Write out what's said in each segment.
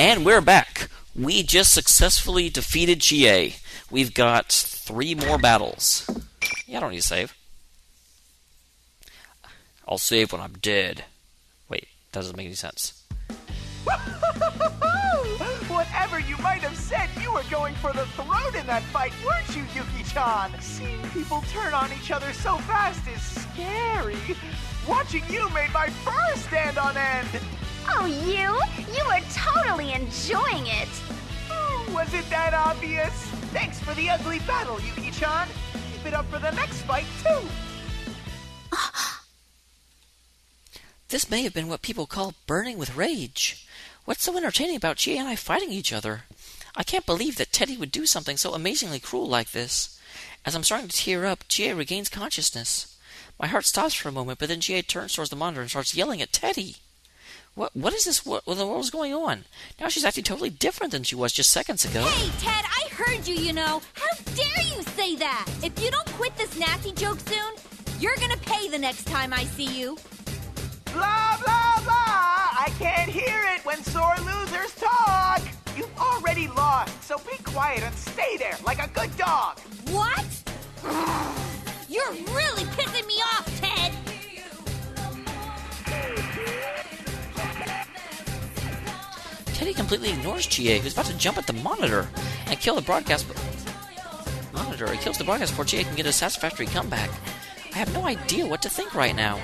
And we're back. We just successfully defeated Chie. We've got 3 more battles. Yeah, I don't need to save. I'll save when I'm dead. Wait, that doesn't make any sense. Whatever you might have said, you were going for the throat in that fight, weren't you, Yuki-chan? Seeing people turn on each other so fast is scary. Watching you made my fur stand on end. Oh, you were totally enjoying it. Was it that obvious? Thanks for the ugly battle, Yuki-chan. Keep it up for the next fight, too. This may have been what people call burning with rage. What's so entertaining about Chie and I fighting each other? I can't believe that Teddy would do something so amazingly cruel like this. As I'm starting to tear up, Chie regains consciousness. My heart stops for a moment, but then Chie turns towards the monitor and starts yelling at Teddy. What is this? What in the world is going on? Now she's acting totally different than she was just seconds ago. Hey, Ted, I heard you, you know. How dare you say that? If you don't quit this nasty joke soon, you're gonna pay the next time I see you. Blah, blah, blah! I can't hear it when sore losers talk! You've already lost, so be quiet and stay there like a good dog! What? You're really pissing me off, Ted! Teddy completely ignores Chie, who's about to jump at the monitor and kill the broadcast. He kills the broadcast before Chie can get a satisfactory comeback. I have no idea what to think right now.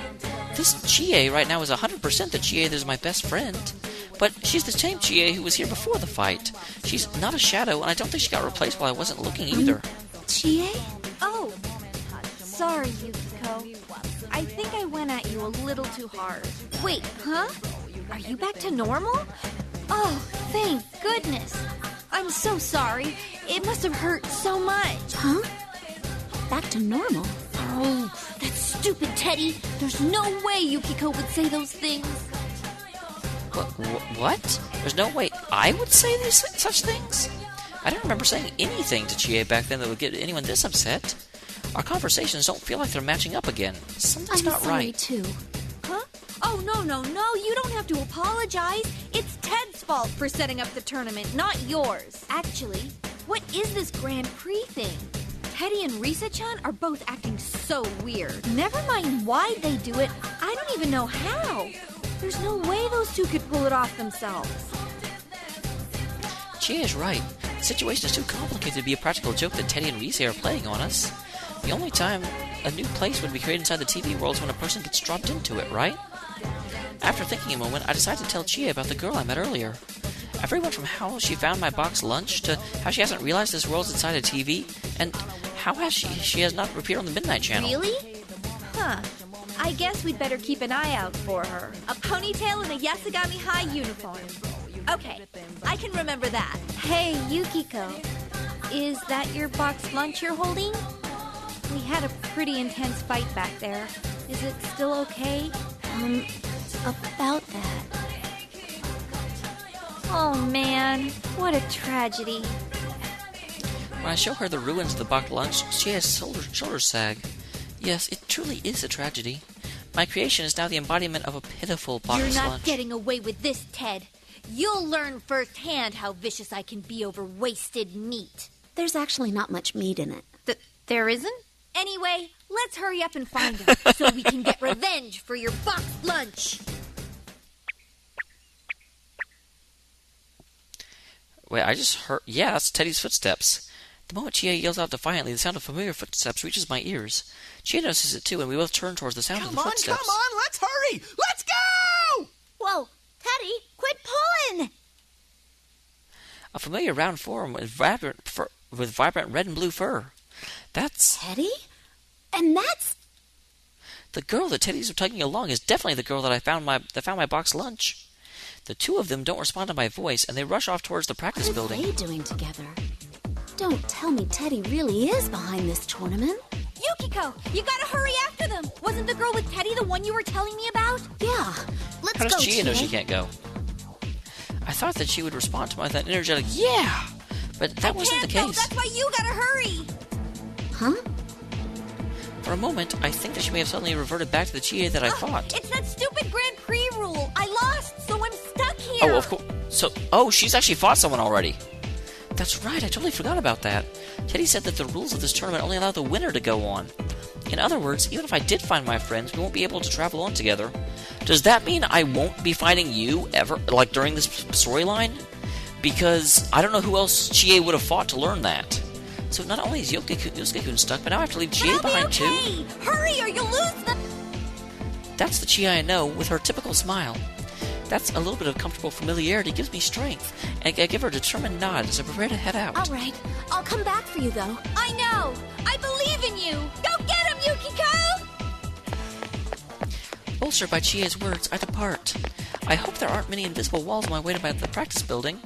This Chie right now is 100% the Chie that is my best friend. But she's the same Chie who was here before the fight. She's not a shadow, and I don't think she got replaced while I wasn't looking either. Chie? Oh, sorry, Yukiko. I think I went at you a little too hard. Wait, huh? Are you back to normal? Oh, thank goodness. I'm so sorry. It must have hurt so much. Huh? Back to normal? Oh, that stupid Teddy. There's no way Yukiko would say those things. What? There's no way I would say such things? I don't remember saying anything to Chie back then that would get anyone this upset. Our conversations don't feel like they're matching up again. Something's not right. I'm sorry, too. Huh? Oh, no, you don't have to apologize. It's Ted's fault for setting up the tournament, not yours. Actually, what is this Grand Prix thing? Teddy and Risa-chan are both acting so weird. Never mind why they do it, I don't even know how. There's no way those two could pull it off themselves. Chie is right. The situation is too complicated to be a practical joke that Teddy and Risa are playing on us. The only time a new place would be created inside the TV world is when a person gets dropped into it, right? After thinking a moment, I decided to tell Chie about the girl I met earlier. Everyone from how she found my box lunch to how she hasn't realized this world's inside a TV, and how has she has not appeared on the Midnight Channel. Really? Huh. I guess we'd better keep an eye out for her. A ponytail and a Yasagami High uniform. Okay, I can remember that. Hey, Yukiko. Is that your box lunch you're holding? We had a pretty intense fight back there. Is it still okay? About that. Oh, man. What a tragedy. When I show her the ruins of the box lunch, she has shoulders sag. Yes, it truly is a tragedy. My creation is now the embodiment of a pitiful box lunch. You're not getting away with this, Ted. You'll learn firsthand how vicious I can be over wasted meat. There's actually not much meat in it. There isn't? Anyway, let's hurry up and find her so we can get revenge for your boxed lunch. Wait, I just heard... Yeah, that's Teddy's footsteps. The moment Chie yells out defiantly, the sound of familiar footsteps reaches my ears. Chie notices it too, and we both turn towards the sound of the footsteps. Come on, let's hurry! Let's go! Whoa, Teddy, quit pulling! A familiar round form with vibrant red and blue fur. That's... Teddy? And that's... The girl that Teddy's tugging along is definitely the girl that found my box lunch. The two of them don't respond to my voice, and they rush off towards the practice building. What are they doing together? Don't tell me Teddy really is behind this tournament. Yukiko, you gotta hurry after them. Wasn't the girl with Teddy the one you were telling me about? Yeah, let's How go, does Chie know she Chie. can't go? I thought that she would respond to my that energetic yeah, but that wasn't the case. Though, that's why you gotta hurry. Huh? For a moment, I think that she may have suddenly reverted back to the Chie that I thought. It's that stupid Grand Prix rule. I lost, so I'm stuck here. Oh, of course. Oh, she's actually fought someone already. That's right, I totally forgot about that. Teddy said that the rules of this tournament only allow the winner to go on. In other words, even if I did find my friends, we won't be able to travel on together. Does that mean I won't be fighting you ever, like during this storyline? Because I don't know who else Chie would have fought to learn that. So not only is Yosuke-kun stuck, but now I have to leave Chie behind too? Hurry or you'll lose them! That's the Chie I know, with her typical smile. That's a little bit of comfortable familiarity gives me strength, and I give her a determined nod as I prepare to head out. All right, I'll come back for you, though. I know! I believe in you! Go get him, Yukiko! Bolstered by Chie's words, I depart. I hope there aren't many invisible walls on my way to the practice building.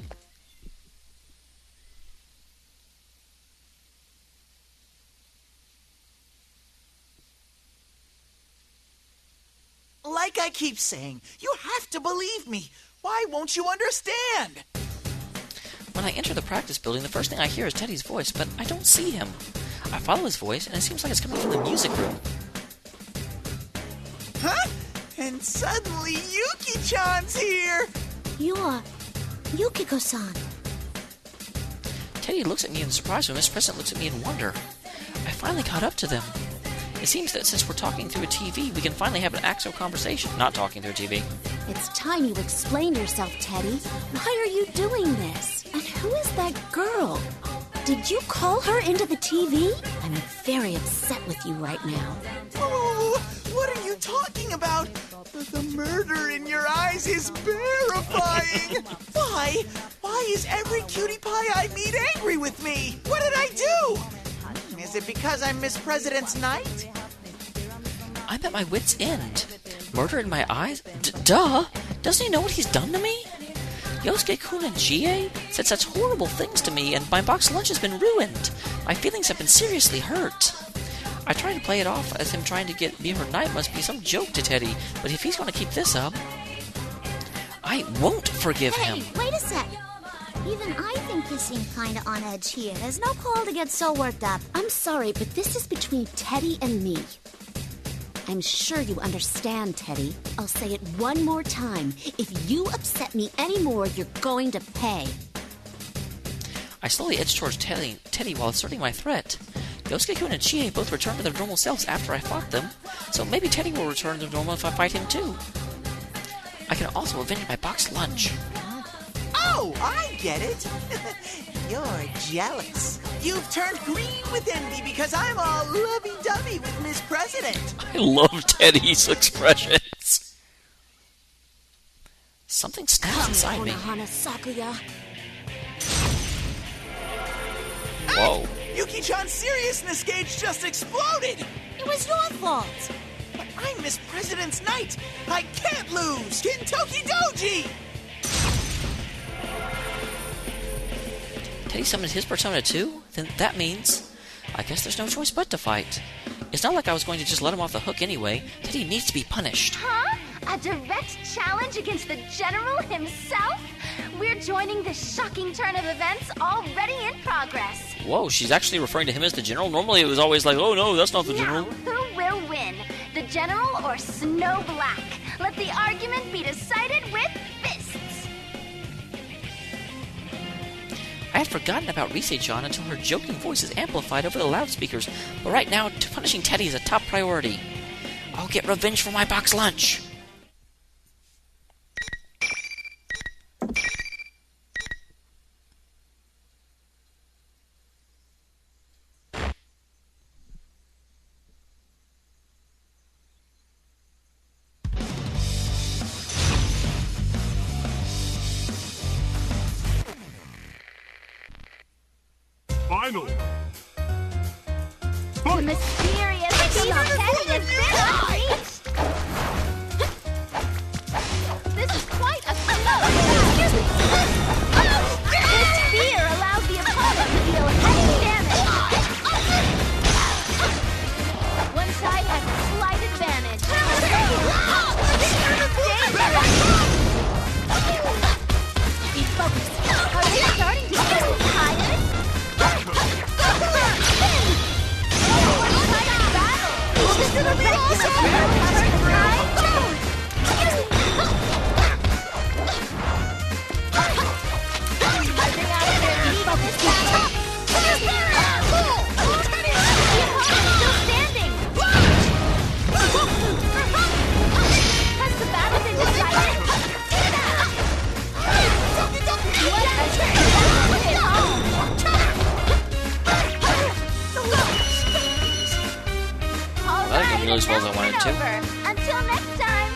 Like I keep saying, you have to believe me. Why won't you understand? When I enter the practice building, the first thing I hear is Teddy's voice, but I don't see him. I follow his voice, and it seems like it's coming from the music room. Huh? And suddenly Yuki-chan's here! You're Yukiko-san. Teddy looks at me in surprise when Miss President looks at me in wonder. I finally caught up to them. It seems that since we're talking through a TV, we can finally have an actual conversation, not talking through a TV. It's time you explain yourself, Teddy. Why are you doing this? And who is that girl? Did you call her into the TV? I'm very upset with you right now. Oh, what are you talking about? The murder in your eyes is terrifying. Why is every cutie pie I meet angry with me? What did I do? Is it because I'm Miss President's Knight? I'm at my wit's end. Murder in my eyes? Duh! Doesn't he know what he's done to me? Yosuke-kun and Chie said such horrible things to me, and my box lunch has been ruined. My feelings have been seriously hurt. I try to play it off as him trying to get me her knight must be some joke to Teddy, but if he's going to keep this up, I won't forgive him. Hey, wait a sec. Even I think you seem kinda on edge here. There's no call to get so worked up. I'm sorry, but this is between Teddy and me. I'm sure you understand, Teddy. I'll say it one more time. If you upset me anymore, you're going to pay. I slowly edge towards Teddy while asserting my threat. Yosuke-kun and Chie both returned to their normal selves after I fought them, so maybe Teddy will return to normal if I fight him too. I can also avenge my box lunch. Oh, I get it. You're jealous. You've turned green with envy because I'm all lovey-dovey with Miss President. I love Teddy's expressions. Something snaps inside me. Konohana Sakuya. Whoa. Yuki-chan's seriousness gauge just exploded. It was your fault. But I'm Miss President's Knight. I can't lose. Kintoki Doji. Teddy summoned his persona too? Then that means I guess there's no choice but to fight. It's not like I was going to just let him off the hook anyway. Teddy needs to be punished. Huh? A direct challenge against the General himself? We're joining this shocking turn of events already in progress. Whoa, she's actually referring to him as the general? Normally it was always like, oh no, that's not the Now, general. who will win? The General or Snow Black? Let the argument be decided with fists. I had forgotten about Rise-chan until her joking voice is amplified over the loudspeakers, but right now, punishing Teddy is a top priority. I'll get revenge for my box lunch. Final. The mysterious piece of Teddy has been unleashed. This is quite a Excuse me. This spear allows the opponent to deal heavy damage. One side has a slight advantage. Be focused. Are they starting to get tired? This is gonna be awesome! That didn't go nearly as well as I wanted to. Until next time.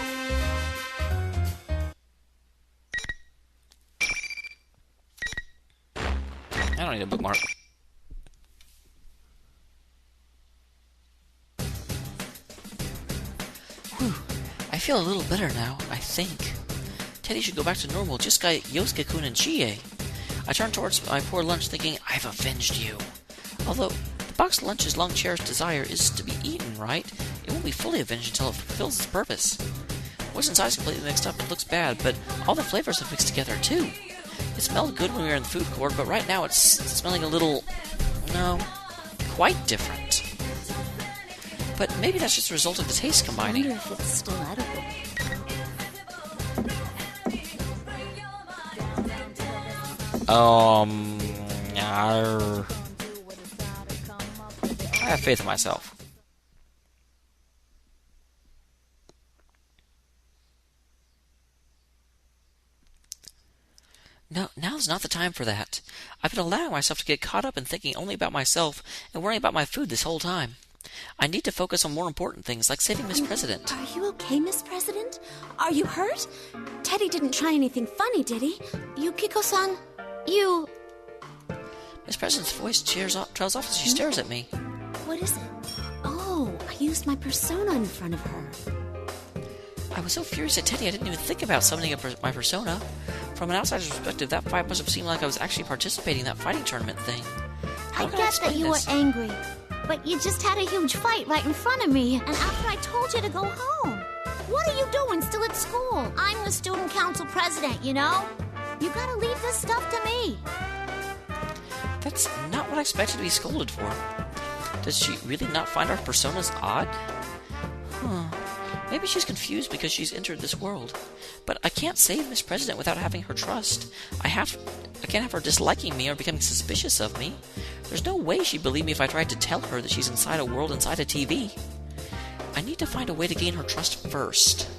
I don't need a bookmark. Whew. I feel a little better now, I think. Teddy should go back to normal, just like Yosuke-kun and Chie. I turned towards my poor lunch thinking, I've avenged you. Although, the boxed lunch's long-cherished desire is to be eaten, right? It won't be fully avenged until it fulfills its purpose. What's inside is completely mixed up and looks bad, but all the flavors have mixed together, too. It smelled good when we were in the food court, but right now it's smelling a little... no, quite different. But maybe that's just a result of the taste I combining. wonder if it's still edible. I have faith in myself. No, now's not the time for that. I've been allowing myself to get caught up in thinking only about myself and worrying about my food this whole time. I need to focus on more important things, like saving Miss President. Are you okay, Miss President? Are you hurt? Teddy didn't try anything funny, did he? Yukiko-san, you... Miss President's voice trails off as she stares at me. What is it? Oh, I used my persona in front of her. I was so furious at Teddy I didn't even think about summoning my persona. From an outsider's perspective, that fight must have seemed like I was actually participating in that fighting tournament thing. I get that you were angry, but you just had a huge fight right in front of me, and after I told you to go home. What are you doing still at school? I'm the student council president, you know? You gotta leave this stuff to me. That's not what I expected to be scolded for. Does she really not find our personas odd? Maybe she's confused because she's entered this world. But I can't save Miss President without having her trust. I can't have her disliking me or becoming suspicious of me. There's no way she'd believe me if I tried to tell her that she's inside a world inside a TV. I need to find a way to gain her trust first.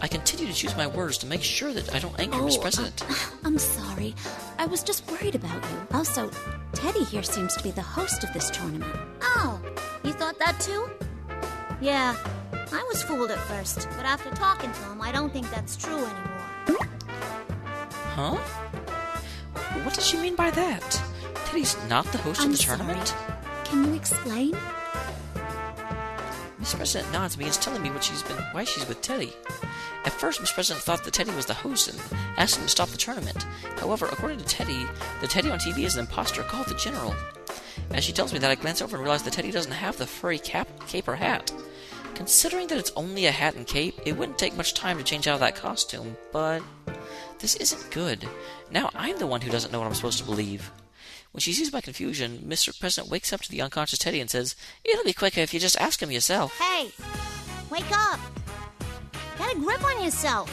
I continue to choose my words to make sure that I don't anger Miss President. I'm sorry. I was just worried about you. Also, Teddy here seems to be the host of this tournament. Oh, you thought that too? Yeah, I was fooled at first, but after talking to him, I don't think that's true anymore. Huh? What does she mean by that? Teddy's not the host of the tournament? Can you explain? Miss President nods me and is telling me why she's with Teddy. At first, Miss President thought that Teddy was the host and asked him to stop the tournament. However, according to Teddy, the Teddy on TV is an imposter called the General. As she tells me that, I glance over and realize that Teddy doesn't have the furry cape or hat. Considering that it's only a hat and cape, it wouldn't take much time to change out of that costume, but this isn't good. Now I'm the one who doesn't know what I'm supposed to believe. When she sees my confusion, Mr. President wakes up to the unconscious Teddy and says, "It'll be quicker if you just ask him yourself." Hey, wake up. Get a grip on yourself.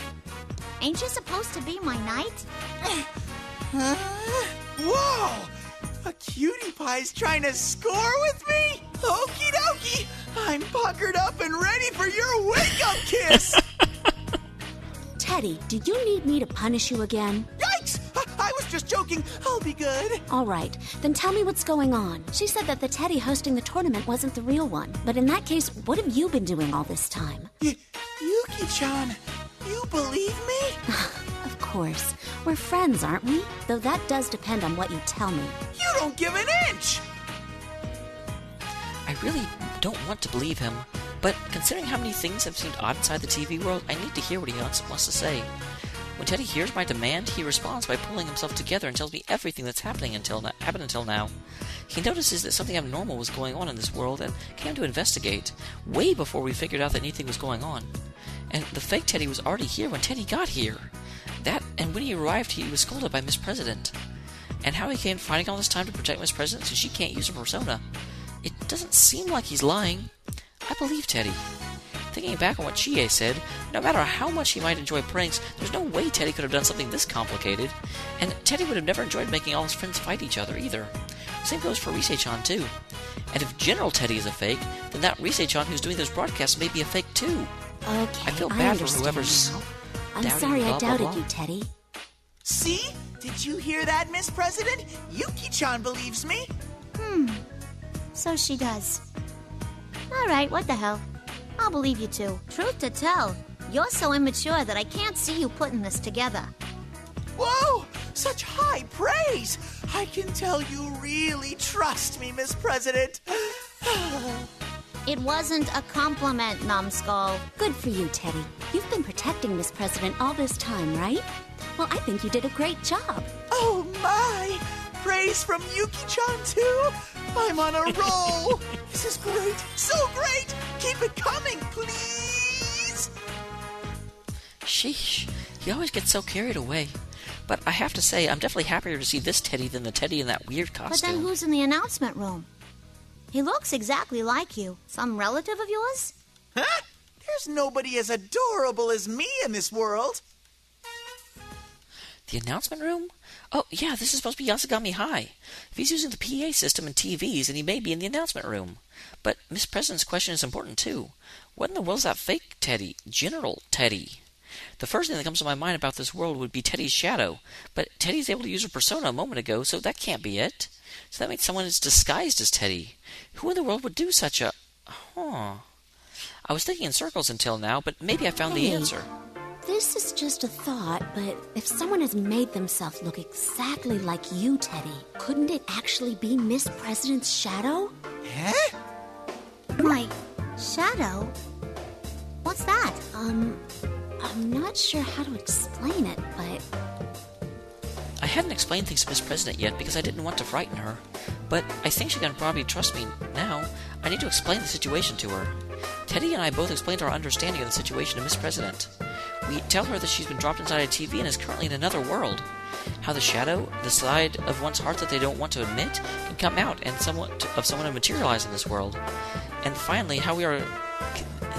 Ain't you supposed to be my knight? Whoa! A cutie pie's trying to score with me? Okie dokie! I'm puckered up and ready for your wake-up kiss! Teddy, do you need me to punish you again? Yikes! I was just joking. I'll be good. All right, then tell me what's going on. She said that the Teddy hosting the tournament wasn't the real one. But in that case, what have you been doing all this time? Yuki-chan, you believe me? Of course. We're friends, aren't we? Though that does depend on what you tell me. You don't give an inch! I really don't want to believe him, but considering how many things have seemed odd inside the TV world, I need to hear what he wants to say. When Teddy hears my demand, he responds by pulling himself together and tells me everything that's happened until now. He notices that something abnormal was going on in this world and came to investigate, way before we figured out that anything was going on. And the fake Teddy was already here when Teddy got here. And when he arrived, he was scolded by Miss President. And how he came finding all this time to protect Miss President since she can't use her persona. It doesn't seem like he's lying. I believe Teddy. Thinking back on what Chie said, no matter how much he might enjoy pranks, there's no way Teddy could have done something this complicated. And Teddy would have never enjoyed making all his friends fight each other either. Same goes for Rise-chan too. And if General Teddy is a fake, then that Rise-chan who's doing those broadcasts may be a fake too. Okay, I feel bad for whoever's now. I'm doubting sorry blah, I blah, doubted blah. you, Teddy. See? Did you hear that, Miss President? Yuki-chan believes me. So she does. All right, what the hell? I'll believe you too. Truth to tell, you're so immature that I can't see you putting this together. Whoa! Such high praise! I can tell you really trust me, Miss President. It wasn't a compliment, numbskull. Good for you, Teddy. You've been protecting Miss President all this time, right? Well, I think you did a great job. Oh my! Praise from Yuki-chan too? I'm on a roll! This is great! So great! Keep it coming, please! Sheesh, he always gets so carried away. But I have to say, I'm definitely happier to see this Teddy than the Teddy in that weird But costume. then who's in the announcement room? He looks exactly like you. Some relative of yours? Huh? There's nobody as adorable as me in this world. The announcement room? Oh, yeah, this is supposed to be Yasagami High. If he's using the PA system and TVs, then he may be in the announcement room. But Miss President's question is important, too. What in the world is that fake Teddy? General Teddy? The first thing that comes to my mind about this world would be Teddy's shadow. But Teddy's able to use her persona a moment ago, so that can't be it. So that means someone is disguised as Teddy. Who in the world would do such a... Huh. I was thinking in circles until now, but maybe I found the answer. This is just a thought, but if someone has made themselves look exactly like you, Teddy, couldn't it actually be Miss President's shadow? Huh? My shadow? What's that? I'm not sure how to explain it, but... I hadn't explained things to Miss President yet because I didn't want to frighten her, but I think she can probably trust me now. I need to explain the situation to her. Teddy and I both explained our understanding of the situation to Miss President. We tell her that she's been dropped inside a TV and is currently in another world. How the shadow, the side of one's heart that they don't want to admit, can come out and someone to materialize in this world. And finally, how there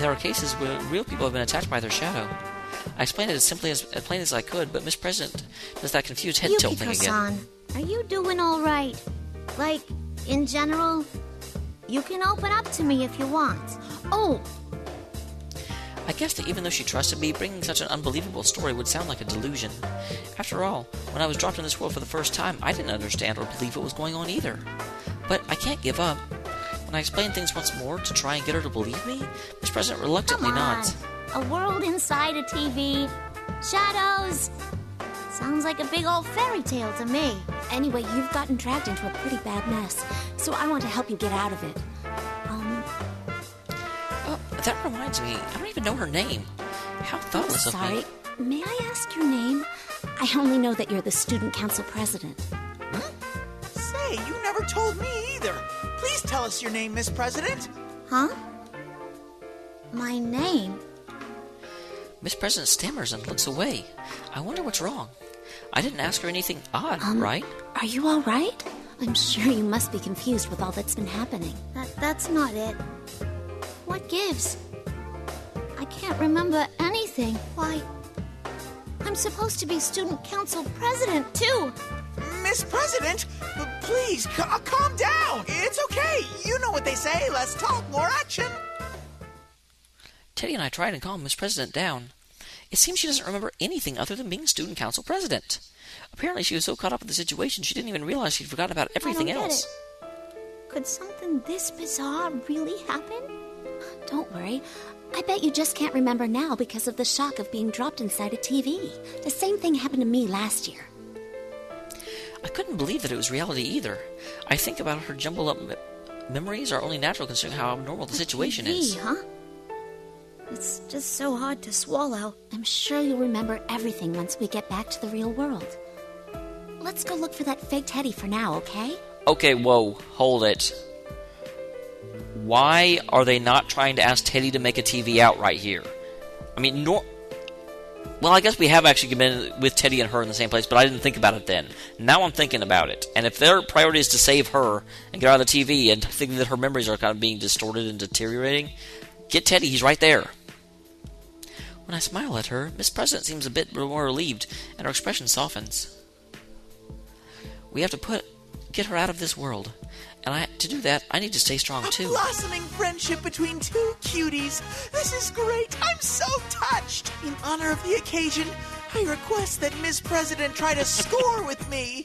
are cases where real people have been attacked by their shadow. I explained it as simply as plain as I could, but Miss President does that confused head tilt thing again. Yukiko-san, are you doing all right? Like, in general? You can open up to me if you want. Oh! I guess that even though she trusted me, bringing such an unbelievable story would sound like a delusion. After all, when I was dropped in this world for the first time, I didn't understand or believe what was going on either. But I can't give up. When I explain things once more to try and get her to believe me, Miss President reluctantly Come on. nods. A world inside a TV. Shadows. Sounds like a big old fairy tale to me. Anyway, you've gotten dragged into a pretty bad mess, so I want to help you get out of it. Oh, that reminds me, I don't even know her name. How thoughtless of me. Sorry, may I ask your name? I only know that you're the student council president. Say, you never told me either. Please tell us your name, Miss President. Huh? My name? Miss President stammers and looks away. I wonder what's wrong. I didn't ask her anything odd, right? Are you all right? I'm sure you must be confused with all that's been happening. That's not it. What gives? I can't remember anything. Why? I'm supposed to be student council president, too. Miss President, please, calm down. It's okay. You know what they say. Less talk, more action. Teddy and I tried and calmed Miss President down. It seems she doesn't remember anything other than being student council president. Apparently she was so caught up in the situation she didn't even realize she'd forgotten about everything I don't else. Get it. Could something this bizarre really happen? Don't worry. I bet you just can't remember now because of the shock of being dropped inside a TV. The same thing happened to me last year. I couldn't believe that it was reality either. I think about her jumbled up memories are only natural considering how abnormal the situation TV, is. Huh? It's just so hard to swallow. I'm sure you'll remember everything once we get back to the real world. Let's go look for that fake Teddy for now, okay? Okay, whoa, hold it. Why are they not trying to ask Teddy to make a TV out right here? I mean, well, I guess we have actually been with Teddy and her in the same place, but I didn't think about it then. Now I'm thinking about it. And if their priority is to save her and get out of the TV and thinking that her memories are kind of being distorted and deteriorating, get Teddy, he's right there. When I smile at her, Miss President seems a bit more relieved, and her expression softens. We have to get her out of this world. And to do that, I need to stay strong, too. A blossoming friendship between two cuties. This is great. I'm so touched. In honor of the occasion, I request that Miss President try to score with me.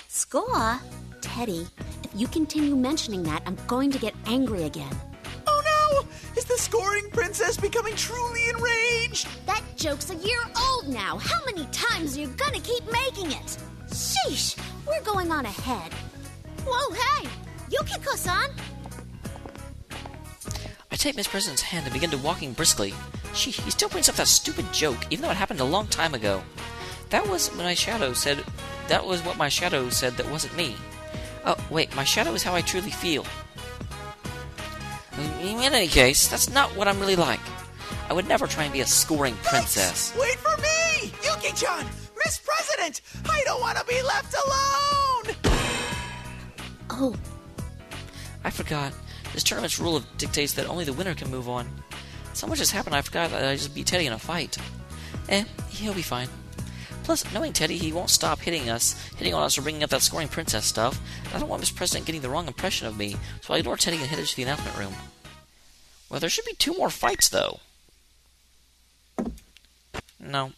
Score? Teddy, if you continue mentioning that, I'm going to get angry again. Oh Is the scoring princess becoming truly enraged? That joke's a year old now. How many times are you gonna keep making it? Sheesh, we're going on ahead. Whoa, hey! Yukiko-san! I take Miss President's hand and begin to walking briskly. He still brings up that stupid joke, even though it happened a long time ago. That was what my shadow said that wasn't me. Oh, wait, my shadow is how I truly feel. In any case, that's not what I'm really like. I would never try and be a scoring princess. Wait for me! Yuki-chan! Miss President! I don't want to be left alone! Oh, I forgot. This tournament's rule dictates that only the winner can move on. So much has happened I forgot that I just beat Teddy in a fight. He'll be fine. Plus, knowing Teddy, he won't stop hitting on us or bringing up that scoring princess stuff. I don't want Miss President getting the wrong impression of me, so I ignore Teddy and head to the announcement room. Well, there should be 2 more fights, though. No.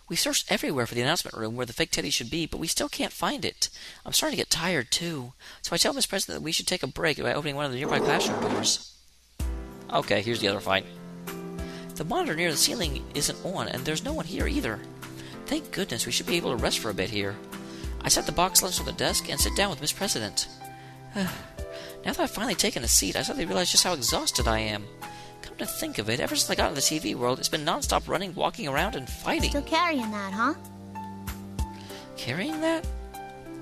We searched everywhere for the announcement room where the fake Teddy should be, but we still can't find it. I'm starting to get tired, too. So I tell Miss President that we should take a break by opening one of the nearby classroom doors. Okay, here's the other fight. The monitor near the ceiling isn't on, and there's no one here either. Thank goodness, we should be able to rest for a bit here. I set the box lunch on the desk and sit down with Miss President. Now that I've finally taken a seat, I suddenly realize just how exhausted I am. Come to think of it, ever since I got into the TV world, it's been non-stop running, walking around, and fighting. still carrying that, huh? Carrying that?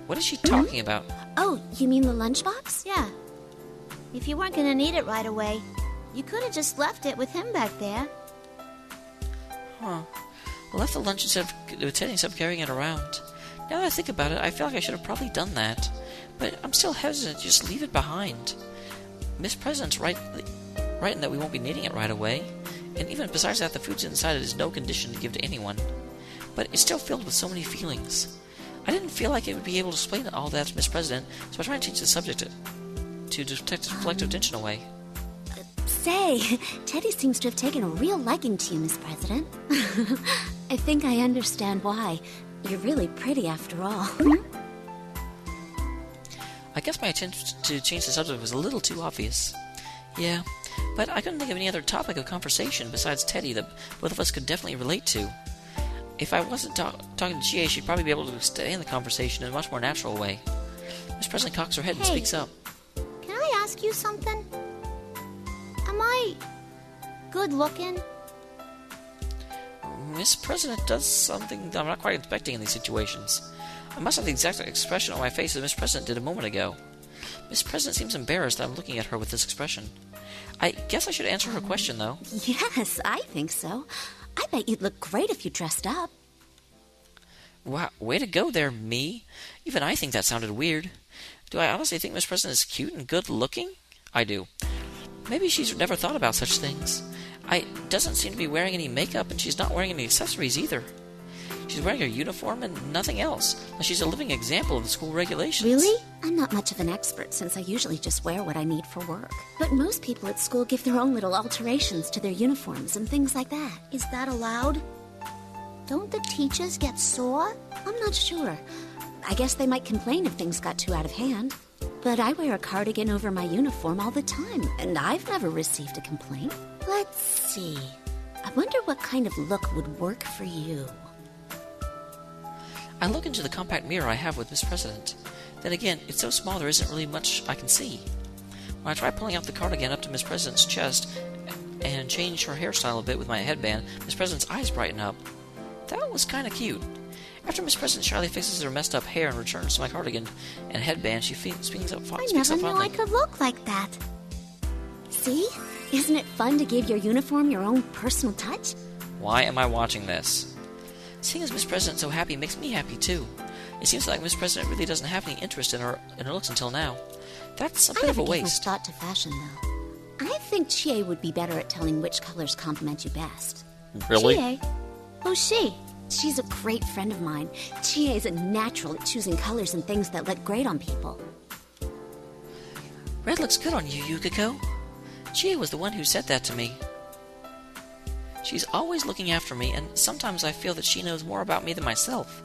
What is she talking about? Oh, you mean the lunchbox? Yeah. If you weren't gonna need it right away, you could have just left it with him back there. Huh. I left the lunch instead of Teddy instead of carrying it around. Now that I think about it, I feel like I should have probably done that. But I'm still hesitant to just leave it behind. Miss President's right in that we won't be needing it right away. And even besides that, the food inside it is no condition to give to anyone. But it's still filled with so many feelings. I didn't feel like it would be able to explain all that to Miss President, so I tried to change the subject to deflect attention away. Say, Teddy seems to have taken a real liking to you, Miss President. I think I understand why. You're really pretty after all. I guess my attempt to change the subject was a little too obvious. Yeah, but I couldn't think of any other topic of conversation besides Teddy that both of us could definitely relate to. If I wasn't talking to Chie, she'd probably be able to stay in the conversation in a much more natural way. Miss President cocks her head and speaks up. Can I ask you something? Am I good looking? Miss President does something that I'm not quite expecting in these situations. I must have the exact expression on my face as Miss President did a moment ago. Miss President seems embarrassed that I'm looking at her with this expression. I guess I should answer her question, though. Yes, I think so. I bet you'd look great if you dressed up. Wow, way to go there, me. Even I think that sounded weird. Do I honestly think Miss President is cute and good looking? I do. Maybe she's never thought about such things. Doesn't seem to be wearing any makeup, and she's not wearing any accessories either. She's wearing her uniform and nothing else. She's a living example of the school regulations. Really? I'm not much of an expert since I usually just wear what I need for work. But most people at school give their own little alterations to their uniforms and things like that. Is that allowed? Don't the teachers get sore? I'm not sure. I guess they might complain if things got too out of hand. But I wear a cardigan over my uniform all the time, and I've never received a complaint. Let's see. I wonder what kind of look would work for you. I look into the compact mirror I have with Miss President. Then again, it's so small there isn't really much I can see. When I try pulling out the cardigan up to Miss President's chest and change her hairstyle a bit with my headband, Miss President's eyes brighten up. That was kind of cute. After Miss President shyly fixes her messed up hair and returns to my cardigan and headband, she speaks up I never knew I could look like that. See? Isn't it fun to give your uniform your own personal touch? Why am I watching this? Seeing as Miss President's so happy makes me happy too. It seems like Miss President really doesn't have any interest in her looks until now. That's a bit of a waste. I never gave much thought to fashion, though. I think Chie would be better at telling which colors compliment you best. Really? Chie? Who's she? She's a great friend of mine. Chie is a natural at choosing colors and things that look great on people. Red looks good on you, Yukiko. Chie was the one who said that to me. She's always looking after me, and sometimes I feel that she knows more about me than myself.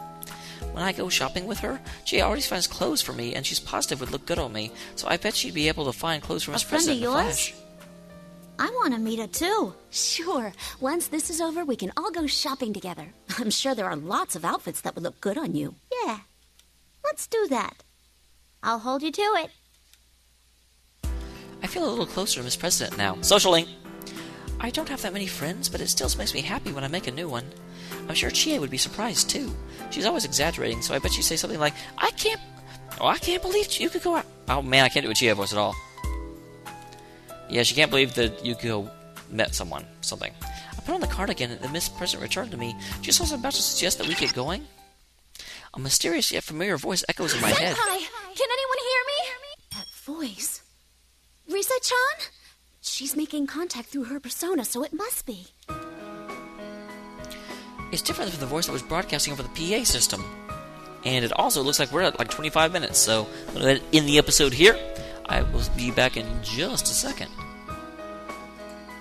When I go shopping with her, she always finds clothes for me, and she's positive would look good on me, so I bet she'd be able to find clothes for Miss President in a flash. I want to meet her too. Sure. Once this is over, we can all go shopping together. I'm sure there are lots of outfits that would look good on you. Yeah, let's do that. I'll hold you to it. I feel a little closer to Miss President now. Socialing! I don't have that many friends, but it still makes me happy when I make a new one. I'm sure Chie would be surprised, too. She's always exaggerating, so I bet she'd say something like, I can't believe Yukiko out. Oh man, I can't do a Chie voice at all. Yeah, she can't believe that Yukiko met something. I put on the cardigan and the Miss President returned to me. Just was about to suggest that we get going. A mysterious yet familiar voice echoes in my head. Senpai, can anyone hear me? That voice. Risa-chan? She's making contact through her persona, so it must be. It's different from the voice that was broadcasting over the PA system. And it also looks like we're at like 25 minutes, so I'm going to end the episode here. I will be back in just a second.